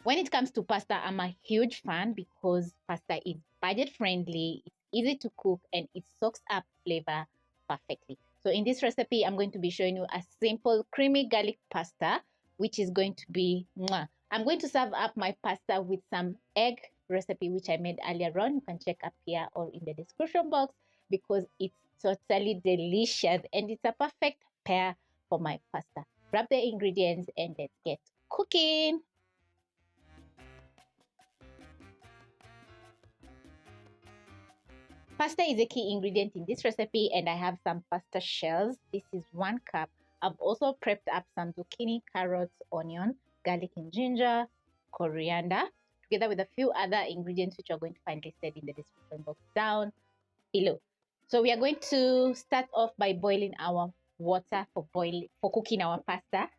When it comes to pasta, I'm a huge fan because pasta is budget friendly, it's easy to cook, and it soaks up flavor perfectly. So in this recipe, I'm going to be showing you a simple creamy garlic pasta, which is going to be mwah. I'm going to serve up my pasta with some egg recipe, which I made earlier on. You can check up here or in the description box because it's totally delicious and it's a perfect pair for my pasta. Grab the ingredients and let's get cooking. Pasta is a key ingredient in this recipe, and I have some pasta shells. This is 1 cup. I've also prepped up some zucchini, carrots, onion, garlic and ginger, coriander, together with a few other ingredients which you're going to find listed in the description box down below. So we are going to start off by boiling our water for cooking our pasta.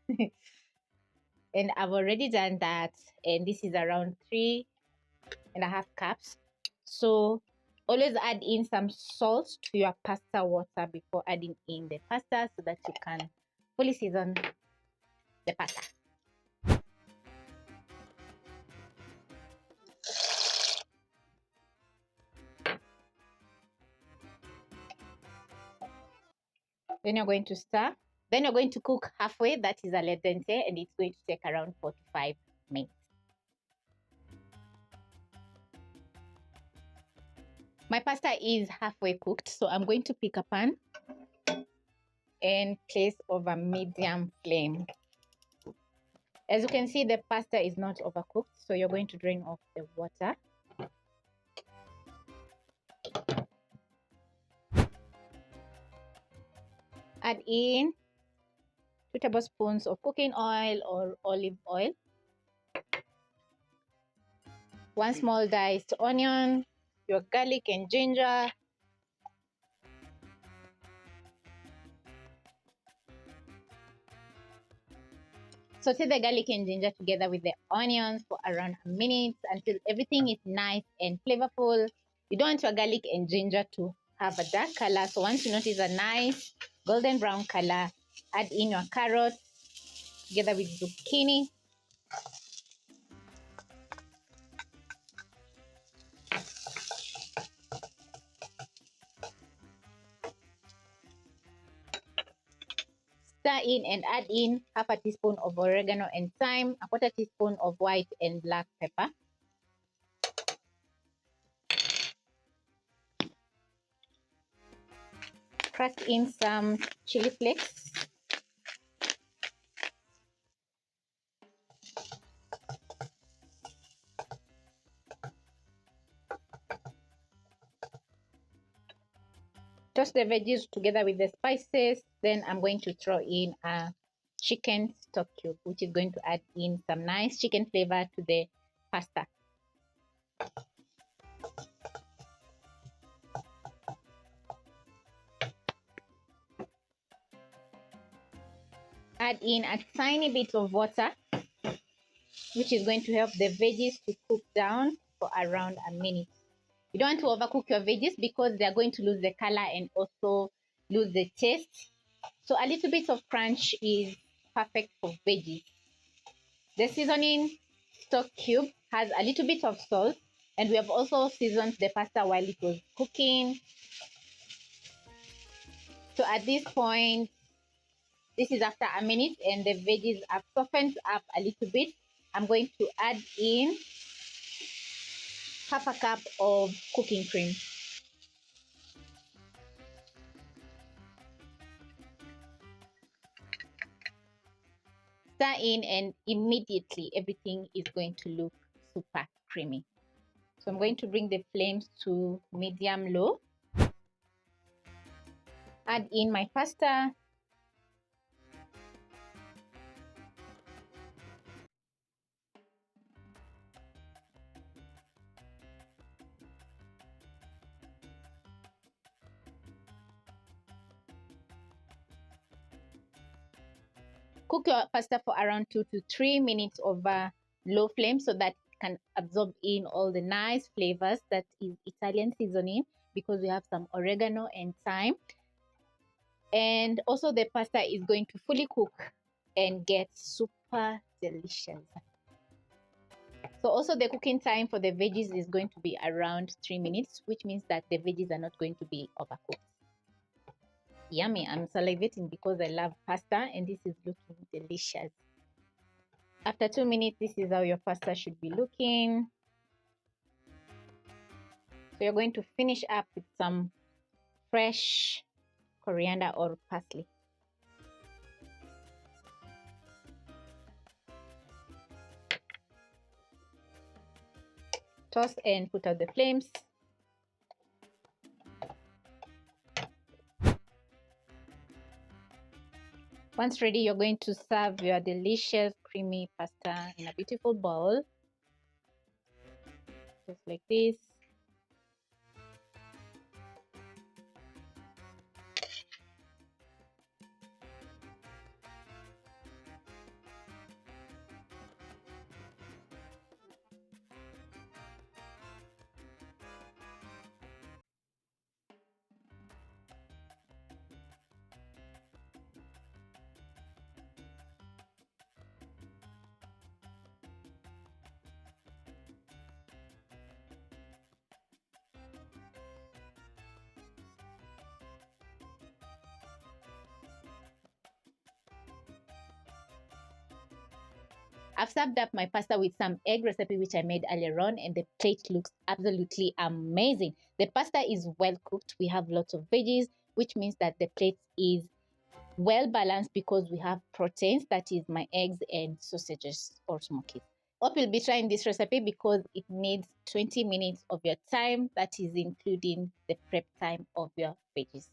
And I've already done that, and this is around 3.5 cups. So always add in some salt to your pasta water before adding in the pasta so that you can fully season the pasta. Then you're going to stir. Then you're going to cook halfway. That is al dente, and it's going to take around 4 to 5 minutes. My pasta is halfway cooked, so I'm going to pick a pan and place over medium flame. As you can see, the pasta is not overcooked, so you're going to drain off the water. Add in 2 tablespoons of cooking oil or olive oil, 1 small diced onion, your garlic and ginger, saute the garlic and ginger together with the onions for around a minute until everything is nice and flavorful. You don't want your garlic and ginger to have a dark color, so once you notice a nice golden brown color, add in your carrots together with zucchini. Stir in and add in half a teaspoon of oregano and thyme, a quarter teaspoon of white and black pepper. Crush in some chili flakes. Toss the veggies together with the spices. Then I'm going to throw in a chicken stock cube, which is going to add in some nice chicken flavor to the pasta. Add in a tiny bit of water, which is going to help the veggies to cook down for around a minute. You don't want to overcook your veggies because they're going to lose the color and also lose the taste. So a little bit of crunch is perfect for veggies. The seasoning stock cube has a little bit of salt, and we have also seasoned the pasta while it was cooking. So at this point, this is after a minute and the veggies have softened up a little bit. I'm going to add in half a cup of cooking cream. Stir in and immediately everything is going to look super creamy. So I'm going to bring the flames to medium low. Add in my pasta. Cook your pasta for around 2 to 3 minutes over low flame so that it can absorb in all the nice flavors that is Italian seasoning, because we have some oregano and thyme. And also the pasta is going to fully cook and get super delicious. So also the cooking time for the veggies is going to be around 3 minutes, which means that the veggies are not going to be overcooked. Yummy. I'm salivating because I love pasta and this is looking delicious. After 2 minutes, this is how your pasta should be looking. So you're going to finish up with some fresh coriander or parsley. Toss and put out the flames. Once ready, you're going to serve your delicious creamy pasta in a beautiful bowl. Just like this. I've served up my pasta with some egg recipe which I made earlier on, and the plate looks absolutely amazing. The pasta is well cooked. We have lots of veggies, which means that the plate is well balanced because we have proteins, that is my eggs and sausages or smokies. Hope you'll be trying this recipe because it needs 20 minutes of your time, that is including the prep time of your veggies.